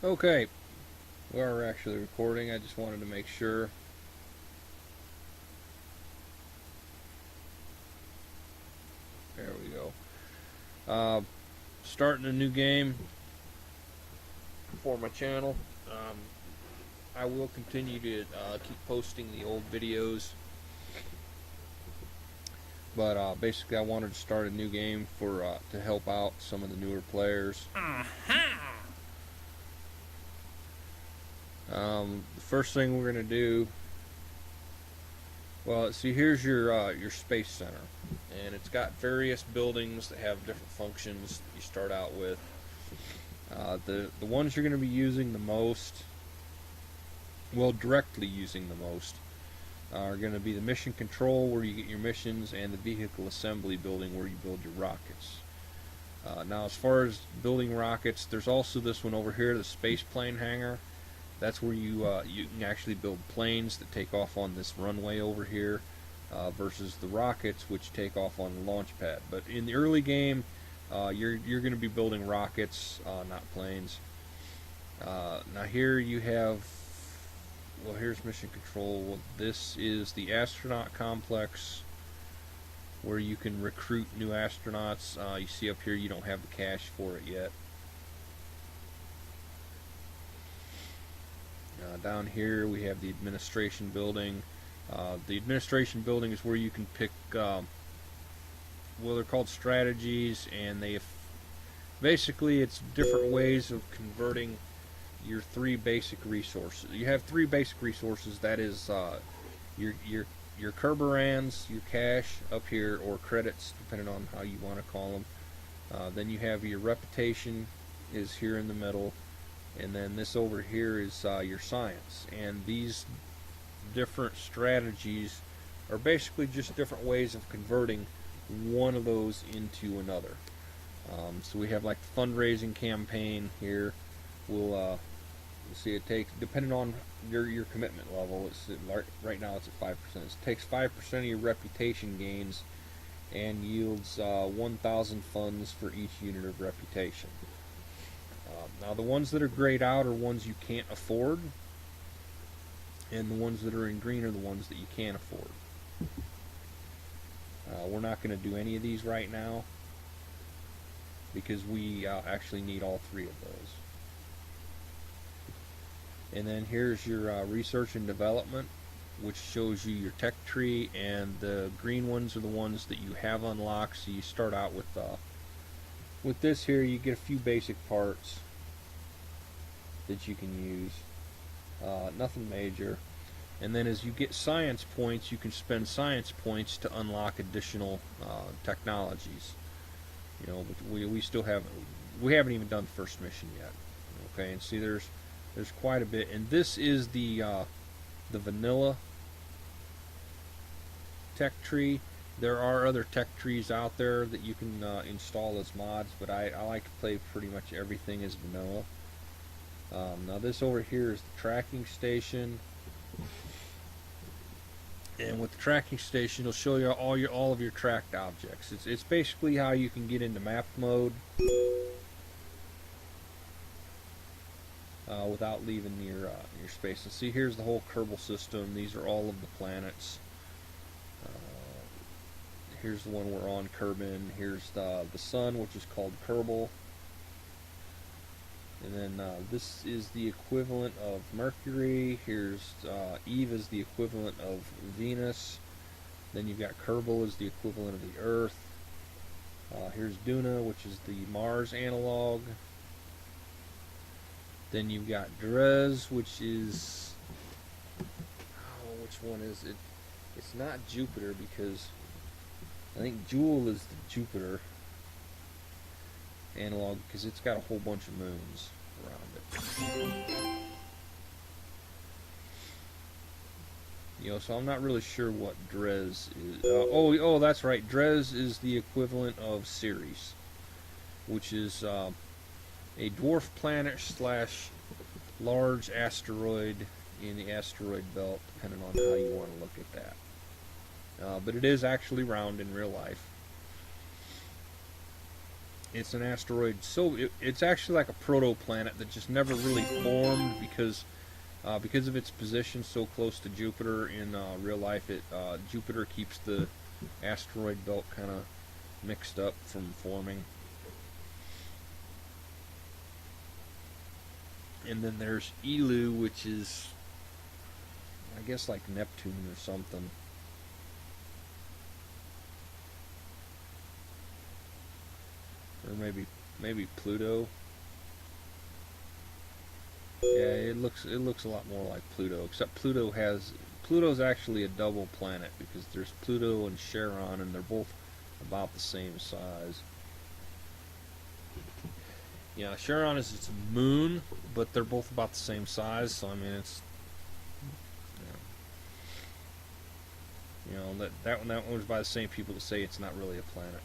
Okay, we are actually recording. I just wanted to make sure. There we go. Starting a new game for my channel. I will continue to keep posting the old videos, but basically I wanted to start a new game for to help out some of the newer players. The first thing we're gonna do, well, see, here's your space center, and it's got various buildings that have different functions you start out with. The ones you're going to be using the most, well, directly using the most, are going to be the mission control, where you get your missions, and the vehicle assembly building, where you build your rockets. Now, as far as building rockets, there's also this one over here, the space plane hangar. That's where you can actually build planes that take off on this runway over here, versus the rockets, which take off on the launch pad. But in the early game, you're going to be building rockets, not planes. Now here you have, well, here's mission control. This is the astronaut complex, where you can recruit new astronauts. You see up here, you don't have the cash for it yet. Down here we have the administration building. The administration building is where you can pick, well, they're called strategies, and basically it's different ways of converting your three basic resources. You have three basic resources. That is your Kerberans, your cash up here, or credits, depending on how you want to call them. Then you have your reputation is here in the middle, and then this over here is your science. And these different strategies are basically just different ways of converting one of those into another. So we have like the fundraising campaign here. We'll see, it takes, depending on your commitment level, right now it's at 5%. It takes 5% of your reputation gains and yields 1,000 funds for each unit of reputation. Now the ones that are grayed out are ones you can't afford, and the ones that are in green are the ones that you can afford. We're not going to do any of these right now because we actually need all three of those. And then here's your research and development, which shows you your tech tree, and the green ones are the ones that you have unlocked. So you start out with this here, you get a few basic parts that you can use, nothing major. And then as you get science points, you can spend science points to unlock additional technologies. You know, we still haven't even done the first mission yet. Okay, and see, there's quite a bit, and this is the vanilla tech tree. There are other tech trees out there that you can install as mods, but I like to play pretty much everything as vanilla. Now this over here is the tracking station, and with the tracking station, it'll show you all of your tracked objects. It's basically how you can get into map mode without leaving your space. And see, here's the whole Kerbal system. These are all of the planets. Here's the one we're on, Kerbin. Here's the sun, which is called Kerbal. And then this is the equivalent of Mercury. Here's Eve is the equivalent of Venus. Then you've got Kerbal is the equivalent of the Earth. Here's Duna, which is the Mars analog. Then you've got Drez, which is, oh, which one is it? It's not Jupiter, because I think Jewel is the Jupiter analog, because it's got a whole bunch of moons around it. You know, so I'm not really sure what Drez is. Oh, that's right. Drez is the equivalent of Ceres, which is a dwarf planet / large asteroid in the asteroid belt, depending on how you want to look at that. But it is actually round in real life. It's an asteroid, so it's actually like a protoplanet that just never really formed because of its position so close to Jupiter. In real life, Jupiter keeps the asteroid belt kind of mixed up from forming. And then there's Elu, which is, I guess, like Neptune or something. Or maybe Pluto. Yeah, it looks a lot more like Pluto, except Pluto's actually a double planet because there's Pluto and Charon, and they're both about the same size. Yeah, Charon is its moon, but they're both about the same size, so I mean it's that one was by the same people to say it's not really a planet,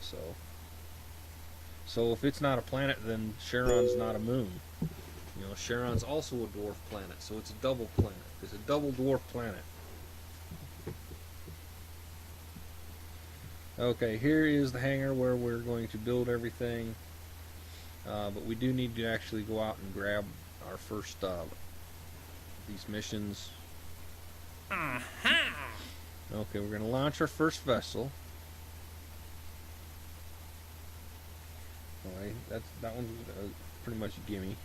so if it's not a planet, then Charon's not a moon. Charon's also a dwarf planet, so it's a double planet. It's a double dwarf planet. Okay, here is the hangar where we're going to build everything. But we do need to actually go out and grab our first these missions. Okay, we're going to launch our first vessel. Alright, that one's pretty much a gimme.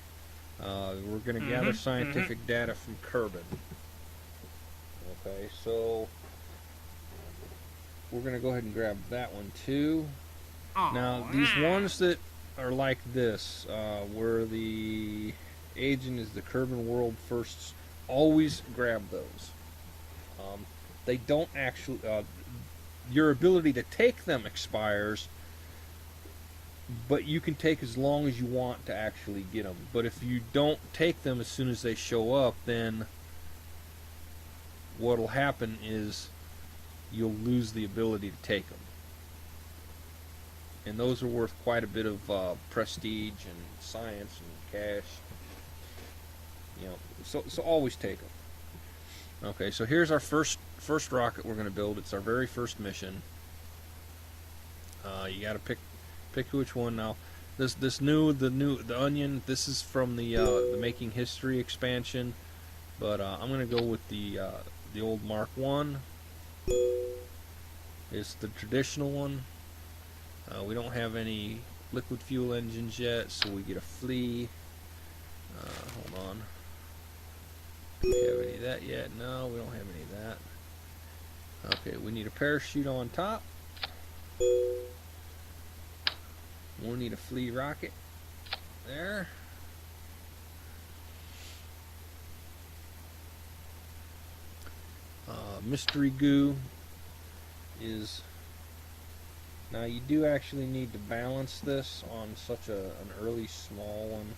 We're going to gather scientific data from Kerbin. Okay, so we're going to go ahead and grab that one too. Now, these ones that are like this, where the agent is the Kerbin world first, always grab those. They don't actually, your ability to take them expires, but you can take as long as you want to actually get them. But if you don't take them as soon as they show up, then what'll happen is you'll lose the ability to take them. And those are worth quite a bit of prestige and science and cash. So always take them. Okay, so here's our first rocket we're going to build. It's our very first mission. You got to pick which one. Now, the Onion. This is from the Making History expansion, but I'm going to go with the old Mark 1. It's the traditional one. We don't have any liquid fuel engines yet, so we get a flea. Hold on. Do we have any of that yet? No, we don't have any of that. Okay, we need a parachute on top. We'll need a flea rocket. There. Mystery goo is... Now you do actually need to balance this on such an early small one.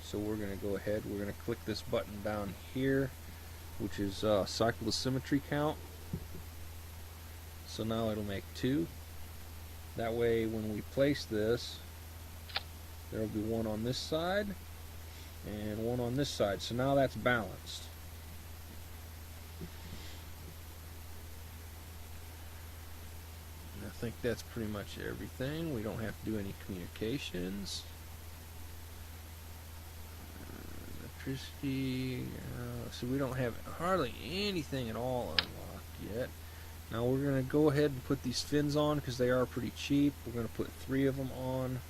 So we're going to go ahead, we're going to click this button down here, which is cycle the symmetry count. So now it'll make 2. That way when we place this, there will be one on this side and one on this side. So now that's balanced. I think that's pretty much everything. We don't have to do any communications. Electricity. So we don't have hardly anything at all unlocked yet. Now we're going to go ahead and put these fins on because they are pretty cheap. We're going to put 3 of them on.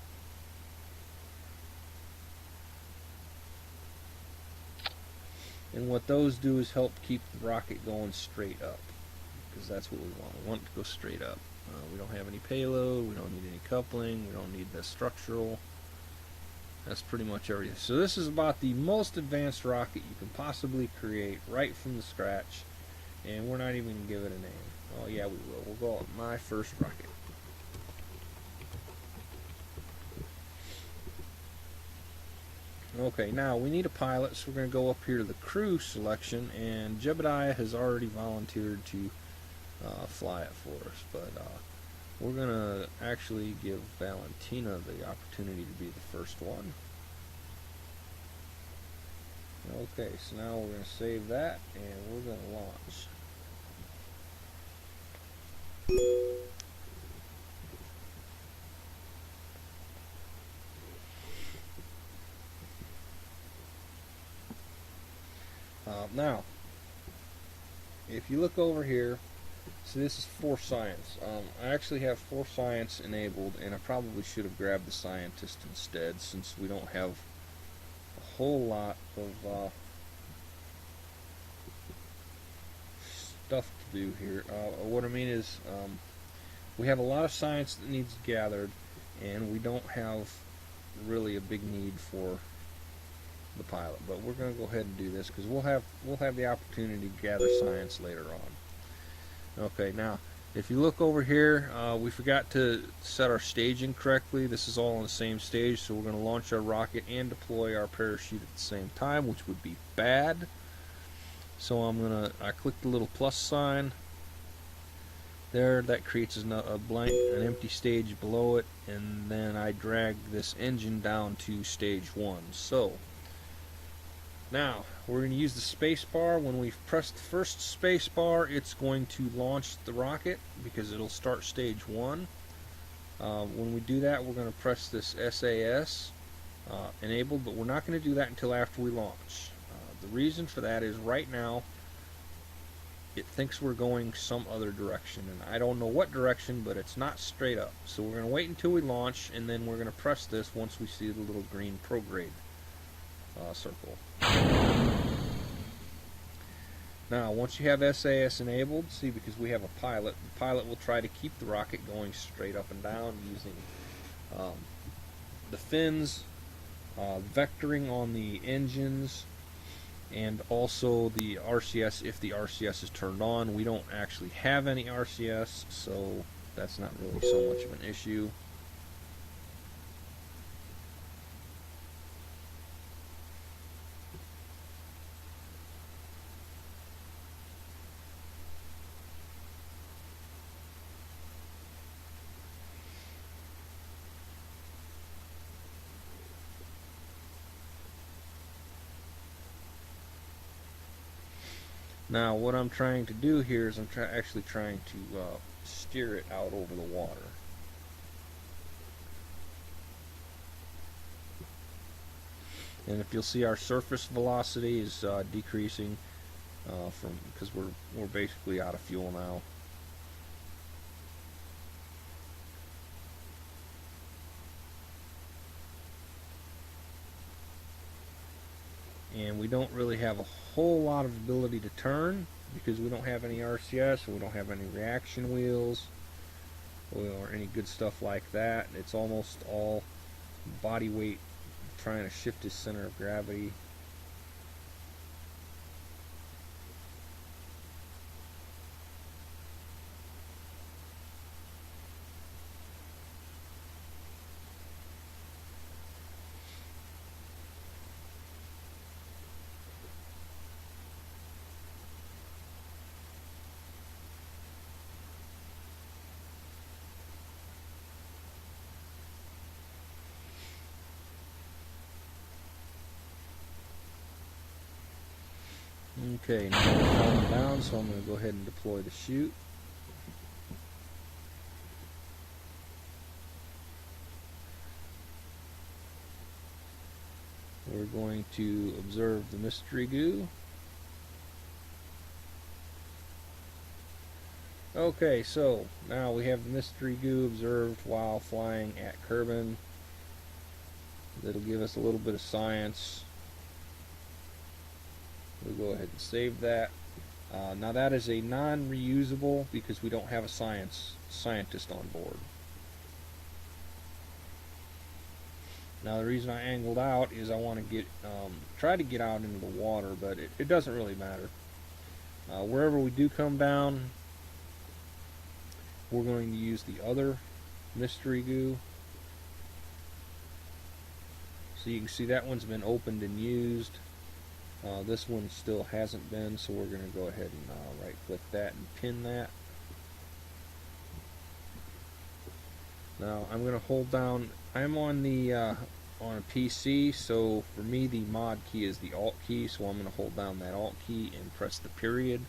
And what those do is help keep the rocket going straight up, because that's what we want. We want it to go straight up. We don't have any payload, we don't need any coupling, we don't need the structural. That's pretty much everything. So this is about the most advanced rocket you can possibly create right from the scratch, and we're not even going to give it a name. Oh yeah, we will. We'll call it my first rocket. Okay, now we need a pilot, so we're going to go up here to the crew selection, and Jebediah has already volunteered to fly it for us, but we're going to actually give Valentina the opportunity to be the first one. Okay, so now we're going to save that, and we're going to launch. Now, if you look over here, so this is Force Science. I actually have Force Science enabled, and I probably should have grabbed the Scientist instead, since we don't have a whole lot of stuff to do here. What I mean is, we have a lot of science that needs gathered, and we don't have really a big need for the pilot. But we're going to go ahead and do this because we'll have the opportunity to gather science later on. Okay, now if you look over here, we forgot to set our staging correctly. This is all on the same stage, so we're going to launch our rocket and deploy our parachute at the same time, which would be bad. So I click the little plus sign there. That creates an empty stage below it, and then I drag this engine down to stage 1. So now we're going to use the space bar. When we press the first space bar, it's going to launch the rocket because it'll start stage 1. When we do that, we're going to press this SAS enabled, but we're not going to do that until after we launch. The reason for that is right now it thinks we're going some other direction, and I don't know what direction, but it's not straight up. So we're going to wait until we launch, and then we're going to press this once we see the little green prograde circle. Now, once you have SAS enabled, see, because we have a pilot, the pilot will try to keep the rocket going straight up and down using the fins, vectoring on the engines, and also the RCS. If the RCS is turned on, we don't actually have any RCS, so that's not really so much of an issue. Now, what I'm trying to do here is I'm actually trying to steer it out over the water. And if you'll see, our surface velocity is decreasing because we're basically out of fuel now. And we don't really have a whole lot of ability to turn because we don't have any RCS, and we don't have any reaction wheels or any good stuff like that. It's almost all body weight trying to shift his center of gravity. Okay, now we're falling down, so I'm going to go ahead and deploy the chute. We're going to observe the mystery goo. Okay, so now we have the mystery goo observed while flying at Kerbin. That'll give us a little bit of science. We'll go ahead and save that. Now that is a non-reusable because we don't have a scientist on board. Now the reason I angled out is I want to try to get out into the water, but it doesn't really matter. Wherever we do come down, we're going to use the other mystery goo. So you can see that one's been opened and used. This one still hasn't been, so we're going to go ahead and right click that and pin that. Now I'm going to hold down, I'm on the on a PC, so for me the mod key is the Alt key, so I'm going to hold down that Alt key and press the period,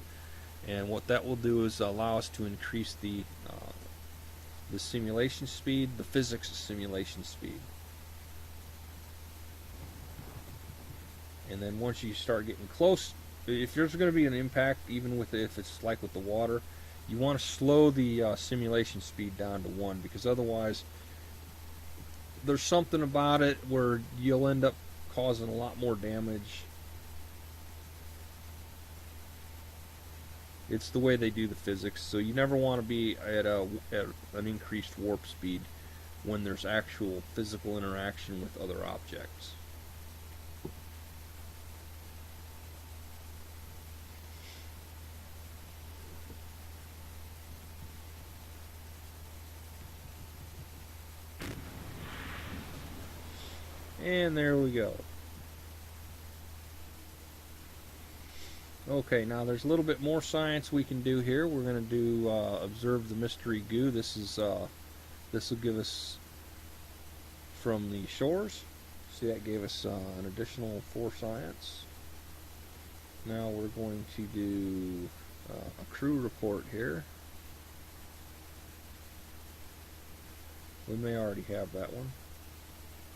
and what that will do is allow us to increase the simulation speed, the physics simulation speed. And then once you start getting close if there's going to be an impact, even with if it's like with the water, you want to slow the simulation speed down to 1, because otherwise there's something about it where you'll end up causing a lot more damage. It's the way they do the physics, so you never want to be at an increased warp speed when there's actual physical interaction with other objects. And there we go. Okay, now there's a little bit more science we can do here. We're going to do observe the mystery goo. This will give us from the shores. See, that gave us an additional 4 science. Now we're going to do a crew report here. We may already have that one.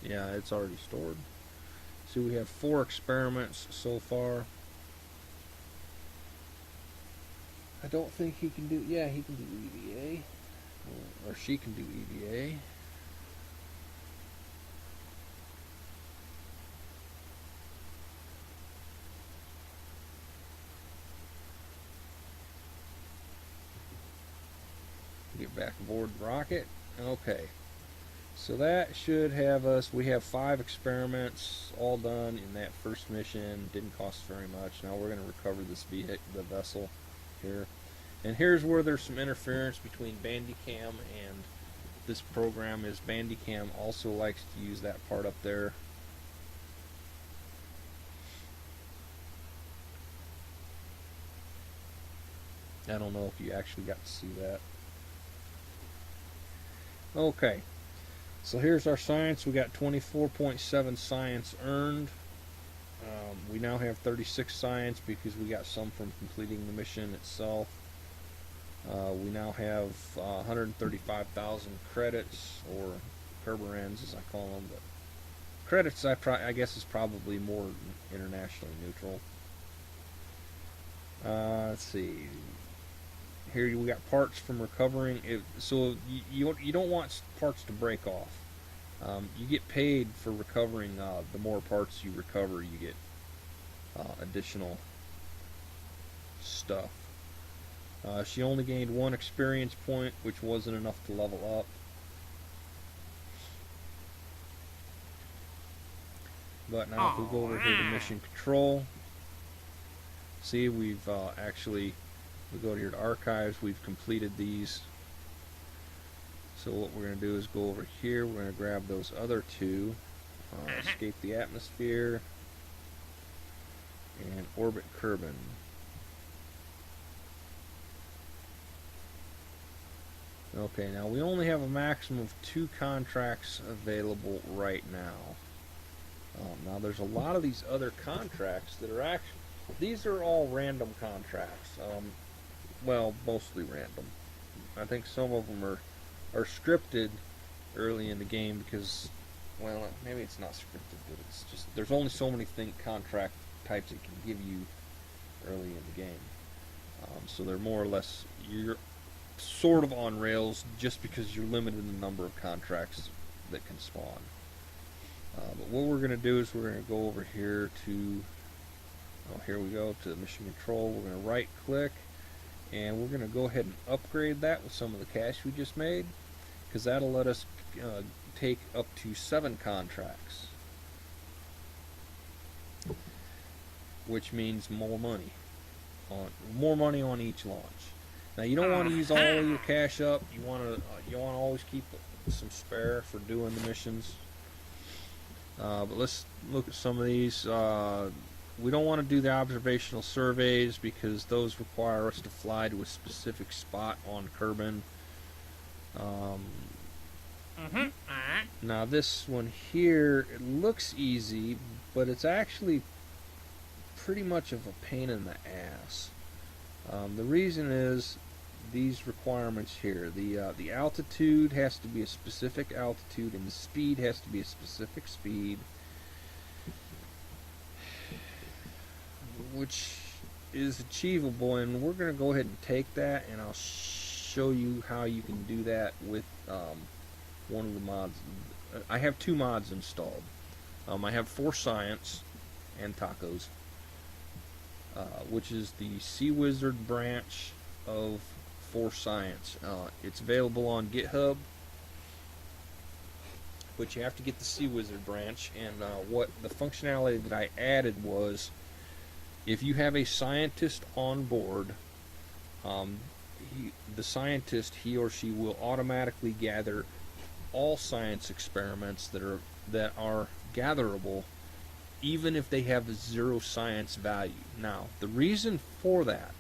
Yeah, it's already stored. See, we have 4 experiments so far. I don't think he can do, yeah, he can do EVA. Or she can do EVA. Get back aboard the rocket. Okay. So that should have us, we have 5 experiments all done in that first mission. Didn't cost very much. Now we're going to recover this the vessel here. And here's where there's some interference between Bandicam and this program. Is Bandicam also likes to use that part up there. I don't know if you actually got to see that. Okay. So here's our science. We got 24.7 science earned. We now have 36 science because we got some from completing the mission itself. We now have 135,000 credits, or Kerberans as I call them, but credits I guess is probably more internationally neutral. Let's see. Here we got parts from recovering. So you don't want parts to break off. You get paid for recovering. The more parts you recover, you get additional stuff. She only gained 1 experience point, which wasn't enough to level up. But now if we go over here to mission control, see, we've actually, we go here to archives, we've completed these. So what we're going to do is go over here, we're going to grab those other 2, escape the atmosphere, and orbit Kerbin. Okay, now we only have a maximum of 2 contracts available right now. Now there's a lot of these other contracts that are actually, these are all random contracts. Well, mostly random. I think some of them are scripted early in the game because, well, maybe it's not scripted, but it's just, there's only so many contract types it can give you early in the game. So they're more or less, you're sort of on rails just because you're limited in the number of contracts that can spawn. But what we're going to do is we're going to go over here to, here we go, to mission control. We're going to right click and we're going to go ahead and upgrade that with some of the cash we just made, because that'll let us take up to 7 contracts, which means more money on each launch. Now you don't want to use all of your cash up. You want to always keep some spare for doing the missions. But let's look at some of these. We don't want to do the observational surveys because those require us to fly to a specific spot on Kerbin. Now this one here, it looks easy, but it's actually pretty much of a pain in the ass. The reason is these requirements here. The altitude has to be a specific altitude and the speed has to be a specific speed, which is achievable, and we're going to go ahead and take that, and I'll show you how you can do that with one of the mods. I have 2 mods installed. I have For Science and Tacos, which is the Sea Wizard branch of For Science. It's available on GitHub, but you have to get the Sea Wizard branch. And what the functionality that I added was, if you have a scientist on board, the scientist, he or she will automatically gather all science experiments that are gatherable, even if they have 0 science value. Now, the reason for that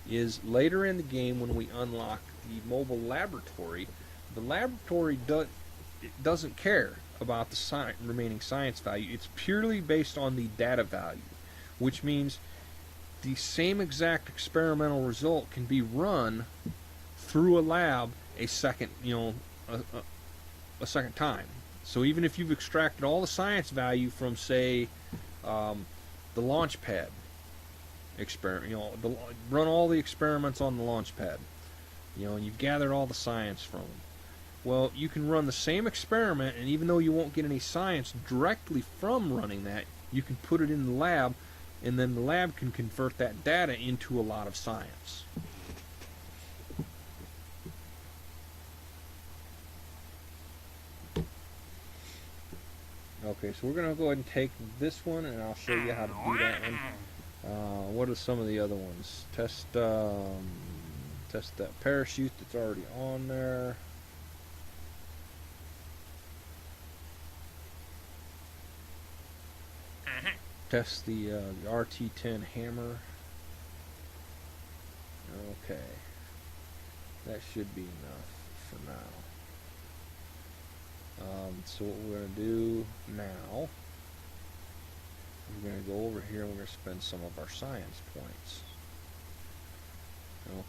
is later in the game, when we unlock the mobile laboratory, the laboratory doesn't care about the remaining science value. It's purely based on the data value, which means the same exact experimental result can be run through a lab a second time. So even if you've extracted all the science value from, say, the launch pad experiment, run all the experiments on the launch pad, and you've gathered all the science from them. Well, you can run the same experiment, and even though you won't get any science directly from running that, you can put it in the lab, and then the lab can convert that data into a lot of science. Okay, so we're going to go ahead and take this one, and I'll show you how to do that one. What are some of the other ones? Test that parachute that's already on there. Test the RT10 hammer. Okay, that should be enough for now. So what we're going to do now, we're going to go over here and we're going to spend some of our science points.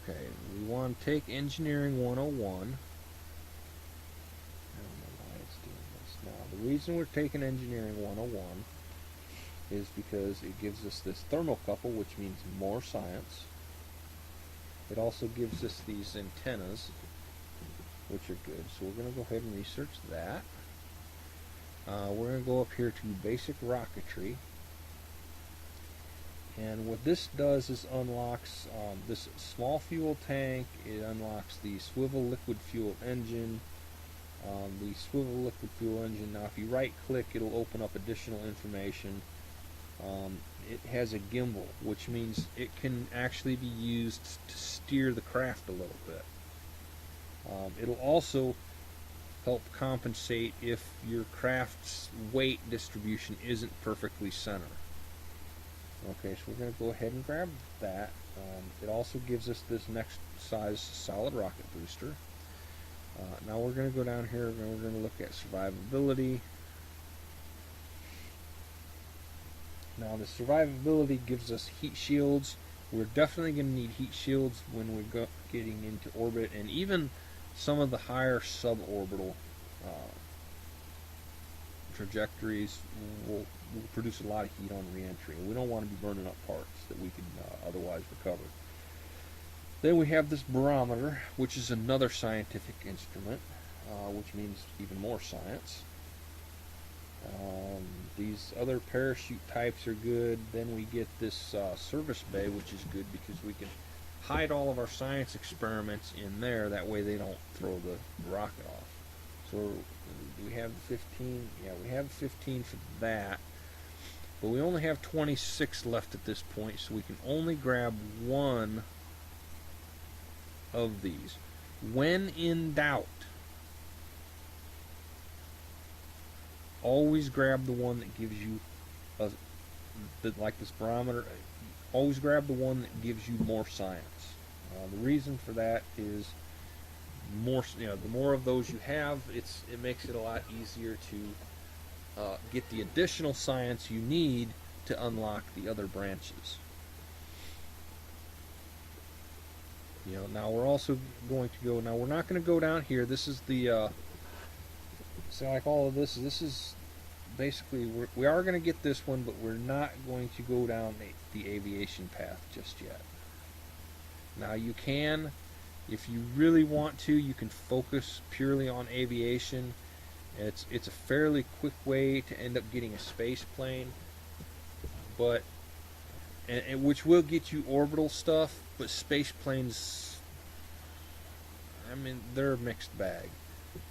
Okay, we want to take Engineering 101. I don't know why it's doing this. Now, the reason we're taking Engineering 101 is because it gives us this thermocouple, which means more science. It also gives us these antennas, which are good. So we're going to go ahead and research that. We're going to go up here to Basic Rocketry. And what this does is unlocks this small fuel tank. It unlocks the swivel liquid fuel engine. The swivel liquid fuel engine, now if you right click, it'll open up additional information. It has a gimbal, which means it can actually be used to steer the craft a little bit. It'll also help compensate if your craft's weight distribution isn't perfectly centered. Okay, so we're going to go ahead and grab that. It also gives us this next size solid rocket booster. Now we're going to go down here and we're going to look at survivability. Now the survivability gives us heat shields. We're definitely going to need heat shields when we're getting into orbit, and even some of the higher suborbital trajectories will produce a lot of heat on reentry. We don't want to be burning up parts that we can otherwise recover. Then we have this barometer, which is another scientific instrument, which means even more science. These other parachute types are good. Then we get this service bay, which is good because we can hide all of our science experiments in there. That way they don't throw the rocket off. So do we have 15? Yeah, we have 15 for that. But we only have 26 left at this point, so we can only grab one of these. When in doubt, always grab the one that gives you like this barometer. Always grab the one that gives you more science. The reason for that is the more of those you have, it makes it a lot easier to get the additional science you need to unlock the other branches. Now we're also going to go. Now we're not going to go down here. This is the. So like all of this is basically we are going to get this one, but we're not going to go down the aviation path just yet. Now you can, if you really want to, you can focus purely on aviation. It's a fairly quick way to end up getting a space plane, but and which will get you orbital stuff, but space planes, I mean, they're a mixed bag.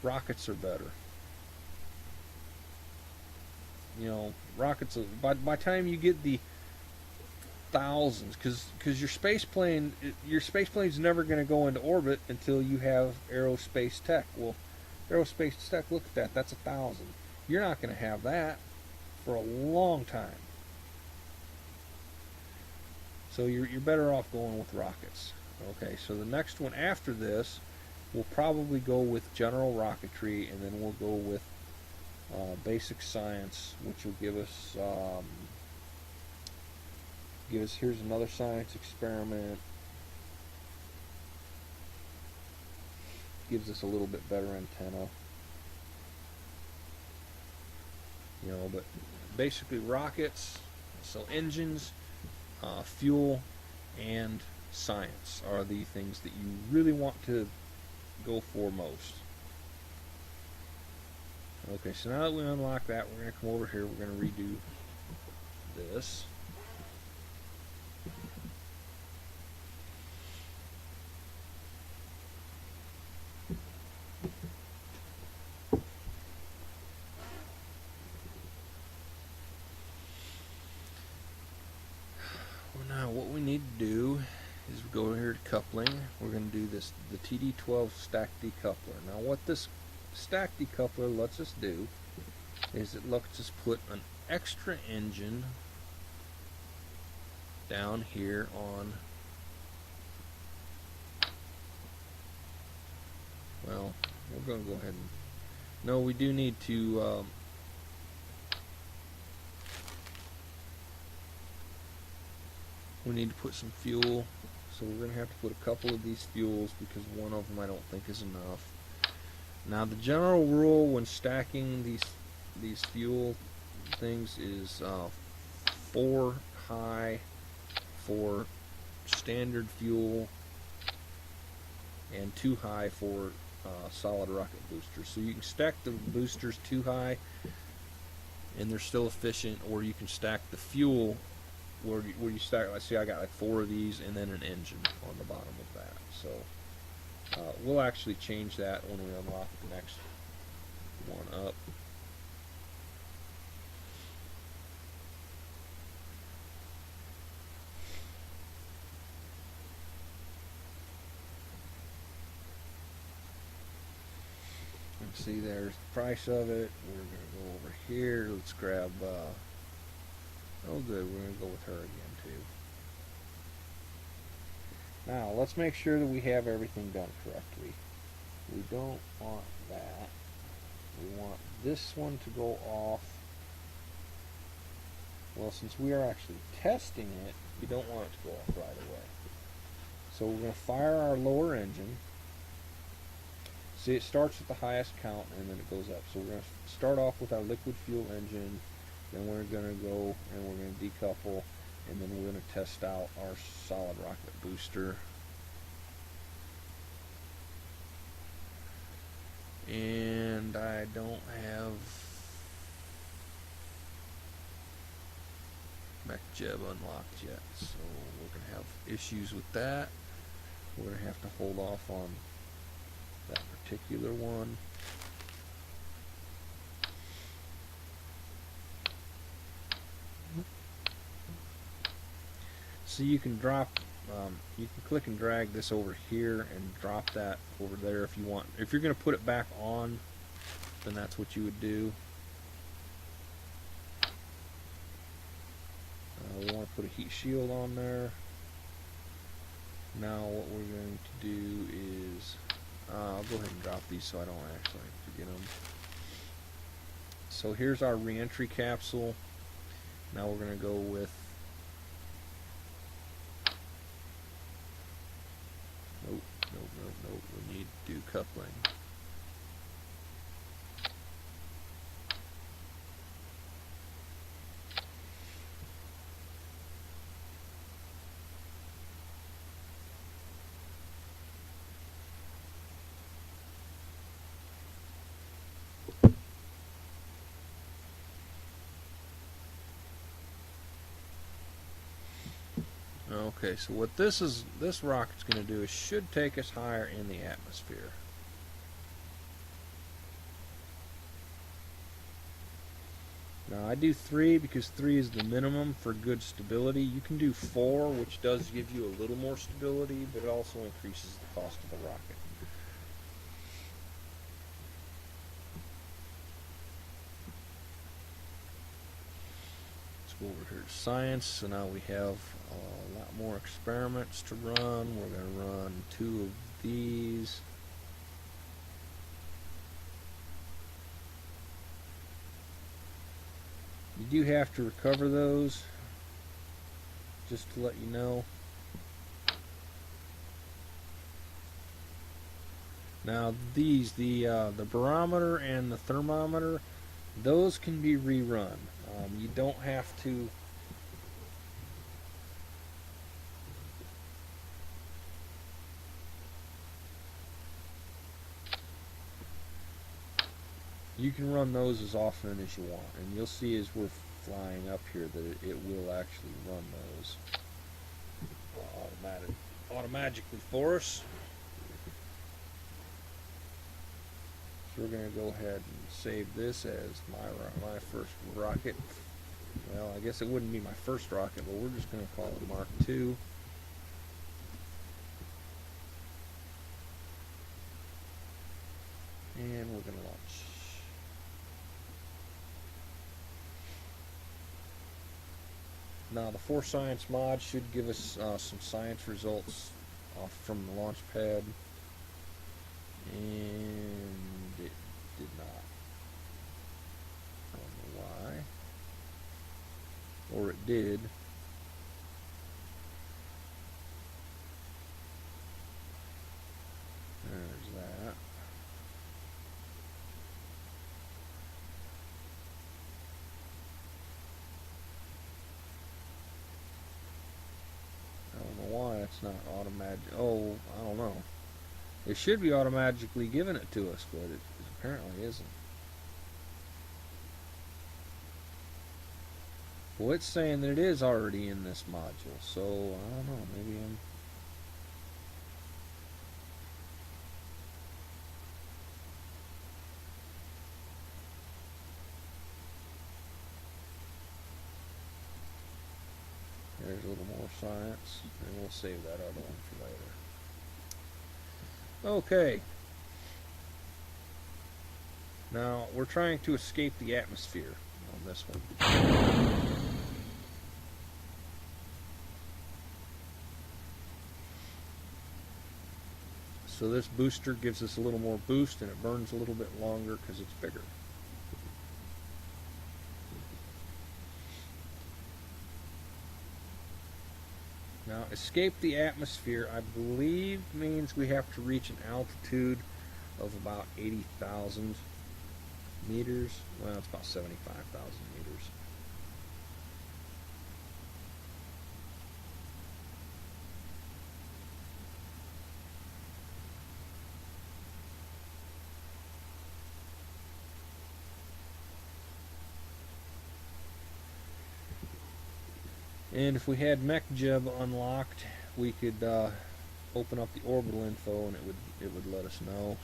Rockets are better. You know, rockets, by the time you get the thousands, because your space plane's never going to go into orbit until you have aerospace tech. Well, aerospace tech, look at that, that's 1,000. You're not going to have that for a long time. So you're better off going with rockets. Okay, so the next one after this, we'll probably go with general rocketry, and then we'll go with basic science, which will give us here's another science experiment. Gives us a little bit better antenna. You know, but basically rockets, so engines, fuel, and science are the things that you really want to go for most. Okay, so now that we unlock that, we're going to come over here, we're going to redo this. Now what we need to do is we go here to coupling. We're going to do this, the TD12 stack decoupler. Now what this stack decoupler lets us do is it lets us put an extra engine down here on, well, we're going to go ahead and, no, we do need to we need to put some fuel, so we're going to have to put a couple of these fuels because one of them I don't think is enough. Now the general rule when stacking these fuel things is 4 high for standard fuel and 2 high for solid rocket boosters. So you can stack the boosters 2 high and they're still efficient, or you can stack the fuel where you stack, let's see, I got like 4 of these and then an engine on the bottom of that. So we'll actually change that when we unlock the next one up. And see, there's the price of it. We're going to go over here. Let's grab, oh good, we're going to go with her again too. Now, let's make sure that we have everything done correctly. We don't want that. We want this one to go off. Well, since we are actually testing it, we don't want it to go off right away. So we're going to fire our lower engine. See, it starts at the highest count and then it goes up. So we're going to start off with our liquid fuel engine. Then we're going to go and we're going to decouple, and then we're going to test out our solid rocket booster. And I don't have MacJeb unlocked yet, so we're going to have issues with that. We're going to have to hold off on that particular one. So you can drop, you can click and drag this over here and drop that over there if you want. If you're going to put it back on, then that's what you would do. We want to put a heat shield on there. Now what we're going to do is, I'll go ahead and drop these so I don't actually forget them. So here's our reentry capsule. Now we're going to go with, nope, we need to do coupling. Okay, so what this rocket's going to do is should take us higher in the atmosphere. Now I do 3 because 3 is the minimum for good stability. You can do 4, which does give you a little more stability, but it also increases the cost of the rocket. Let's go over here to science. So now we have a lot more experiments to run. We're going to run 2 of these. You do have to recover those, just to let you know. Now these, the barometer and the thermometer, those can be rerun. You don't have to. You can run those as often as you want, and you'll see as we're flying up here that it will actually run those automatically for us. So we're going to go ahead and save this as my first rocket. Well, I guess it wouldn't be my first rocket, but we're just going to call it Mark II. And we're going to launch. Now the 4 science mod should give us some science results off from the launch pad, and it did not. I don't know why, or it did. There's that. I don't know why it's not automatic. Oh, I don't know. It should be automatically giving it to us, but it apparently isn't. Well, it's saying that it is already in this module, so I don't know. Maybe I'm. There's a little more science, and we'll save that other one for later. Okay. Now, we're trying to escape the atmosphere on this one. So this booster gives us a little more boost, and it burns a little bit longer because it's bigger. Now, escape the atmosphere, I believe, means we have to reach an altitude of about 80,000 meters. Well, it's about 75,000 meters. And if we had MechJeb unlocked, we could open up the orbital info, and it would let us know.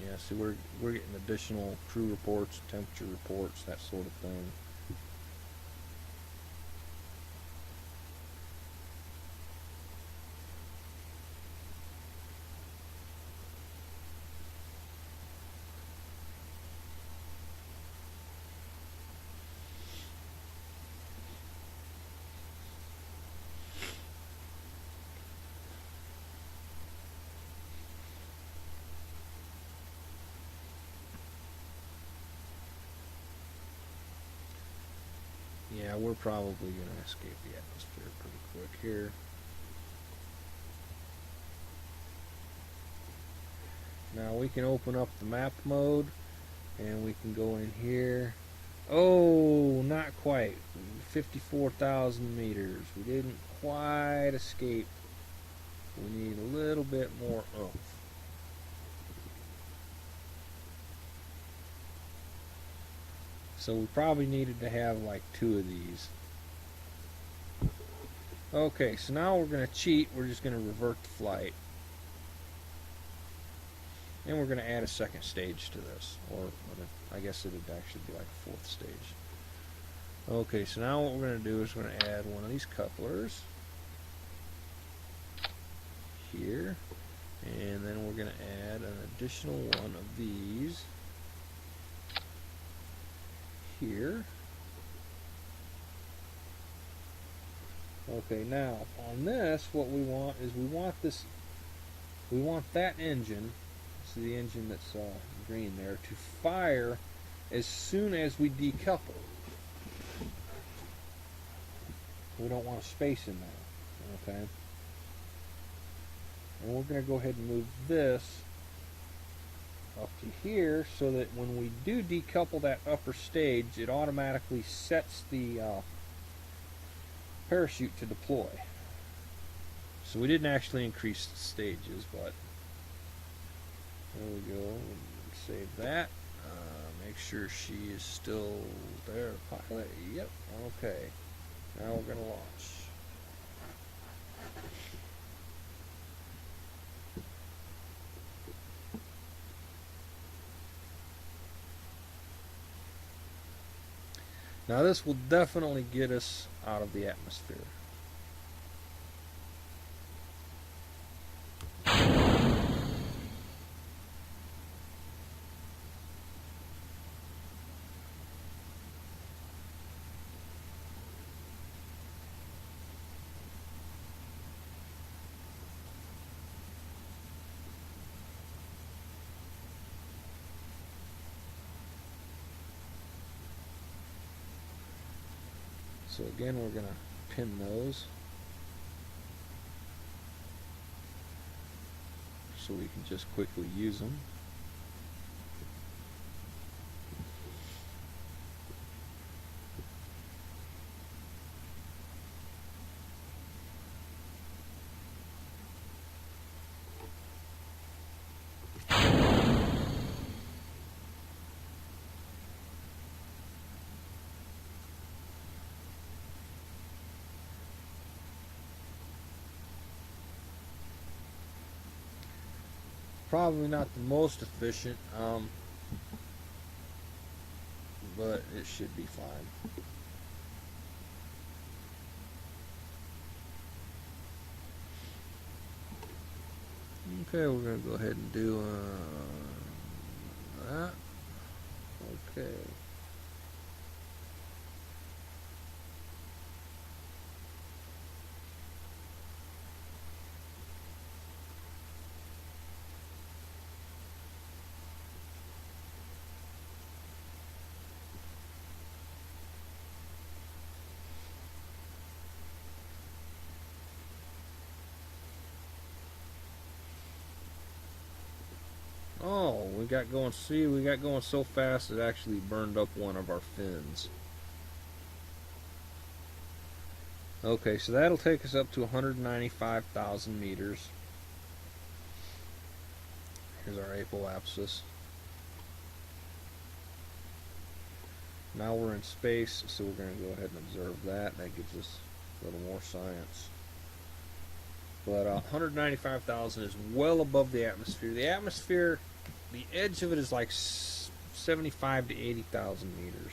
Yeah, see, we're getting additional crew reports, temperature reports, that sort of thing. Yeah, we're probably going to escape the atmosphere pretty quick here. Now we can open up the map mode, and we can go in here. Oh, not quite. 54,000 meters. We didn't quite escape. We need a little bit more oomph. So we probably needed to have like 2 of these. Okay, so now we're going to cheat. We're just going to revert the flight. And we're going to add a second stage to this. Or I guess it would actually be like a fourth stage. Okay, so now what we're going to do is we're going to add one of these couplers here. And then we're going to add an additional one of these here. Okay, now on this, what we want is we want that engine, so the engine that's green there, to fire as soon as we decouple. We don't want a space in there, okay? And we're going to go ahead and move this up to here so that when we do decouple that upper stage, it automatically sets the parachute to deploy. So we didn't actually increase the stages, but there we go. Save that. Make sure she is still there. Pilot. Yep. Okay. Now we're going to launch. Now this will definitely get us out of the atmosphere. So again, we're going to pin those so we can just quickly use them. Probably not the most efficient, but it should be fine. Okay, we're going to go ahead and do that. Okay. Oh, we got going so fast it actually burned up one of our fins. Okay, so that'll take us up to 195,000 meters. Here's our apoapsis. Now we're in space, so we're going to go ahead and observe that. That gives us a little more science. But 195,000 is well above the atmosphere. The atmosphere, the edge of it is like 75 to 80,000 meters.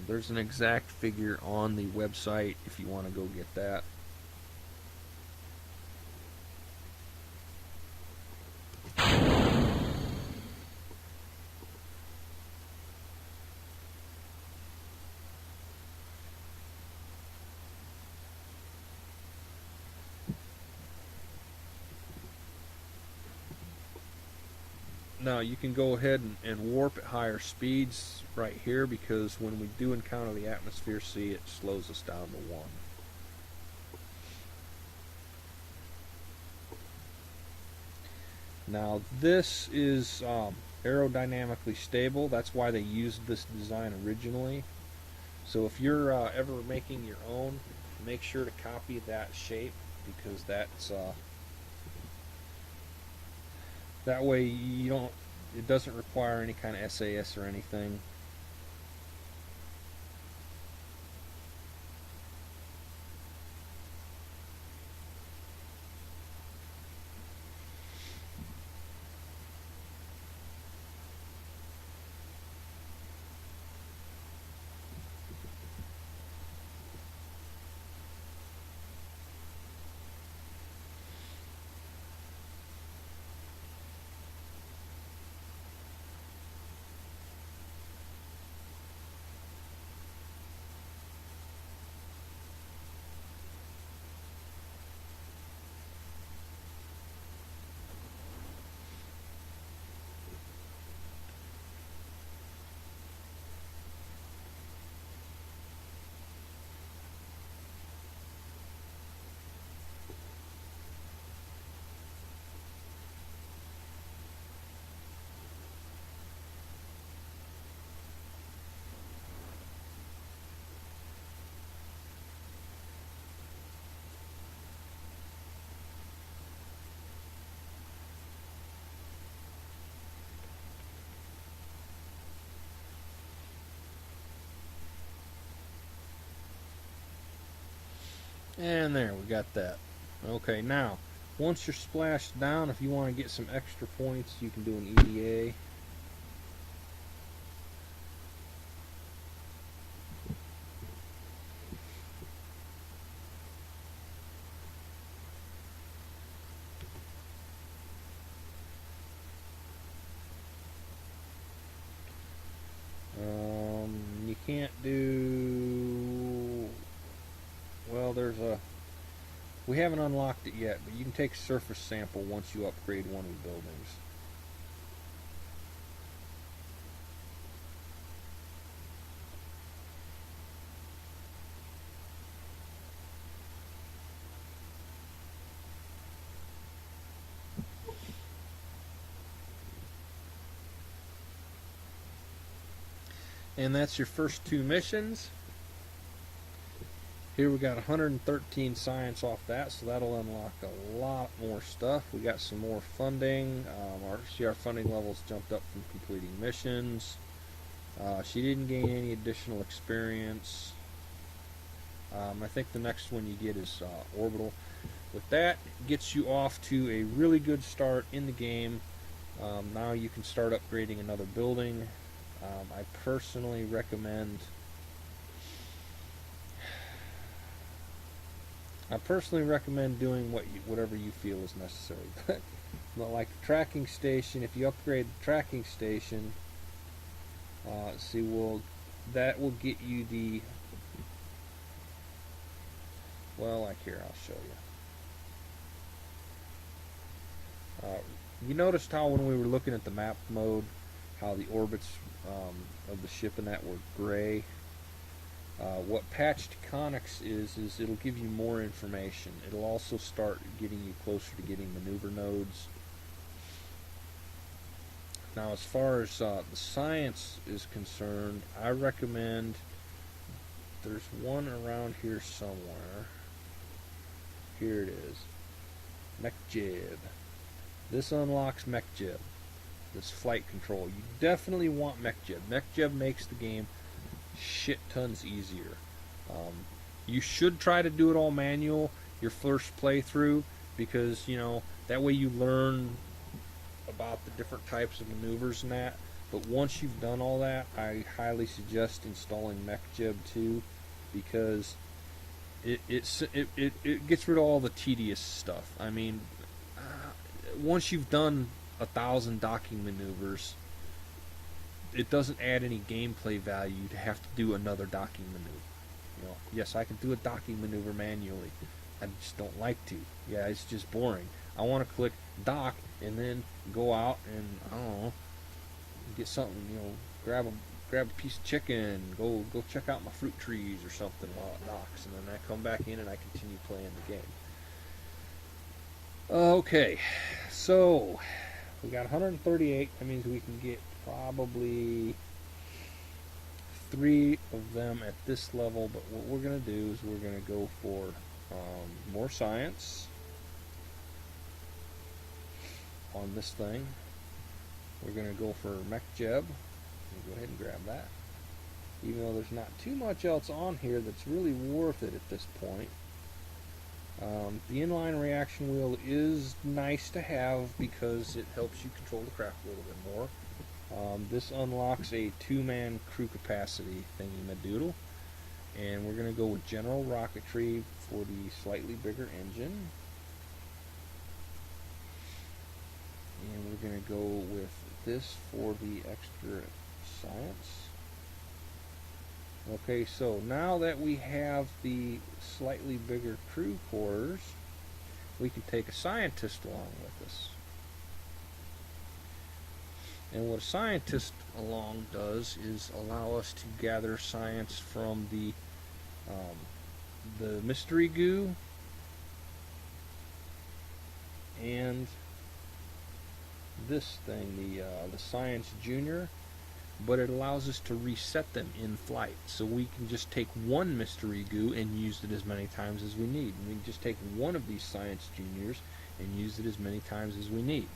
There's an exact figure on the website if you want to go get that. Now you can go ahead and warp at higher speeds right here, because when we do encounter the atmosphere, see, it slows us down to 1. Now this is aerodynamically stable. That's why they used this design originally. So if you're ever making your own, make sure to copy that shape, because that's that way it doesn't require any kind of SAS or anything. And there, we got that. Okay, now, once you're splashed down, if you want to get some extra points, you can do an EDA. You can't do... Well, we haven't unlocked it yet, but you can take a surface sample once you upgrade one of the buildings. And that's your first 2 missions. Here we got 113 science off that, so that'll unlock a lot more stuff. We got some more funding. Our funding levels jumped up from completing missions. She didn't gain any additional experience. I think the next one you get is orbital. With that, it gets you off to a really good start in the game. Now you can start upgrading another building. I personally recommend doing whatever you feel is necessary. But like the tracking station, if you upgrade the tracking station, that will get you the, well, like here, I'll show you. You noticed how when we were looking at the map mode, how the orbits of the ship and that were gray. What patched conics is it'll give you more information. It'll also start getting you closer to getting maneuver nodes. Now, as far as the science is concerned, I recommend, there's one around here somewhere. Here it is. MechJeb. This unlocks MechJeb. This flight control. You definitely want MechJeb. MechJeb makes the game shit tons easier. You should try to do it all manual your first playthrough, because that way you learn about the different types of maneuvers and that. But once you've done all that, I highly suggest installing MechJeb 2, because it gets rid of all the tedious stuff. I mean, once you've done 1,000 docking maneuvers, it doesn't add any gameplay value to have to do another docking maneuver. Yes, I can do a docking maneuver manually. I just don't like to. Yeah, it's just boring. I want to click dock and then go out and, I don't know, get something, grab a piece of chicken, go check out my fruit trees or something while it docks, and then I come back in and I continue playing the game. Okay, so we got 138. That means we can get probably 3 of them at this level, but what we're going to do is we're going to go for more science on this thing. We're going to go for MechJeb. Go ahead and grab that. Even though there's not too much else on here that's really worth it at this point. The inline reaction wheel is nice to have because it helps you control the craft a little bit more. This unlocks a 2-man crew capacity thingy-madoodle. And we're going to go with General Rocketry for the slightly bigger engine. And we're going to go with this for the extra science. Okay, so now that we have the slightly bigger crew quarters, we can take a scientist along with us. And what a scientist along does is allow us to gather science from the mystery goo and this thing, the Science Junior, but it allows us to reset them in flight. So we can just take one mystery goo and use it as many times as we need. And we can just take one of these Science Juniors and use it as many times as we need.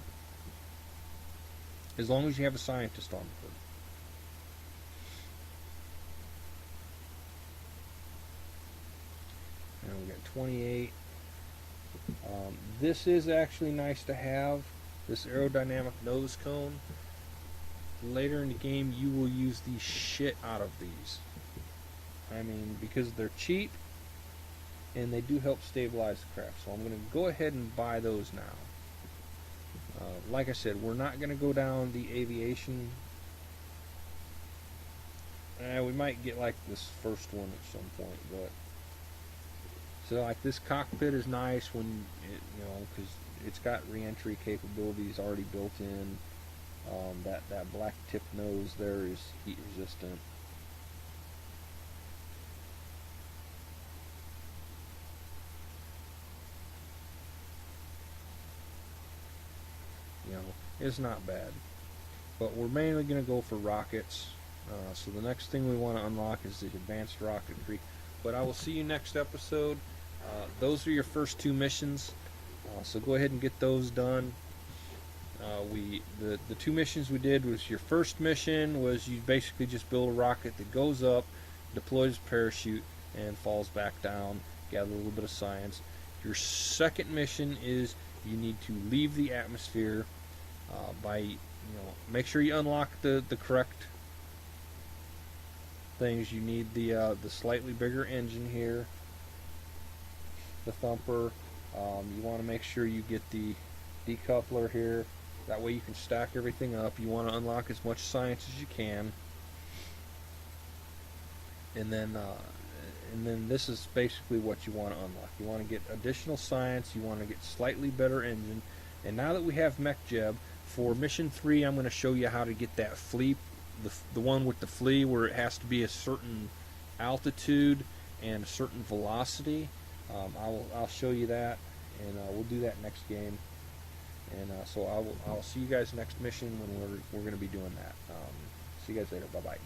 As long as you have a scientist on board. And we got 28. This is actually nice to have, this aerodynamic nose cone. Later in the game, you will use the shit out of these. I mean, because they're cheap and they do help stabilize the craft. So I'm going to go ahead and buy those now. Like I said, we're not going to go down the aviation. We might get like this first one at some point, but so like this cockpit is nice when it, because it's got reentry capabilities already built in. That black tip nose there is heat resistant. It's not bad, but we're mainly going to go for rockets. So the next thing we want to unlock is the advanced rocketry. But I will see you next episode. Those are your first 2 missions, so go ahead and get those done. The 2 missions we did was, your first mission was you basically just build a rocket that goes up, deploys a parachute, and falls back down. Gather a little bit of science. Your second mission is you need to leave the atmosphere by make sure you unlock the correct things. You need the slightly bigger engine here, the thumper. You want to make sure you get the decoupler here. That way you can stack everything up. You want to unlock as much science as you can. And then this is basically what you want to unlock. You want to get additional science. You want to get slightly better engine. And now that we have MechJeb, for mission 3, I'm going to show you how to get that flea, the one with the flea, where it has to be a certain altitude and a certain velocity. I'll show you that, and we'll do that next game. And so I'll see you guys next mission when we're going to be doing that. See you guys later. Bye bye.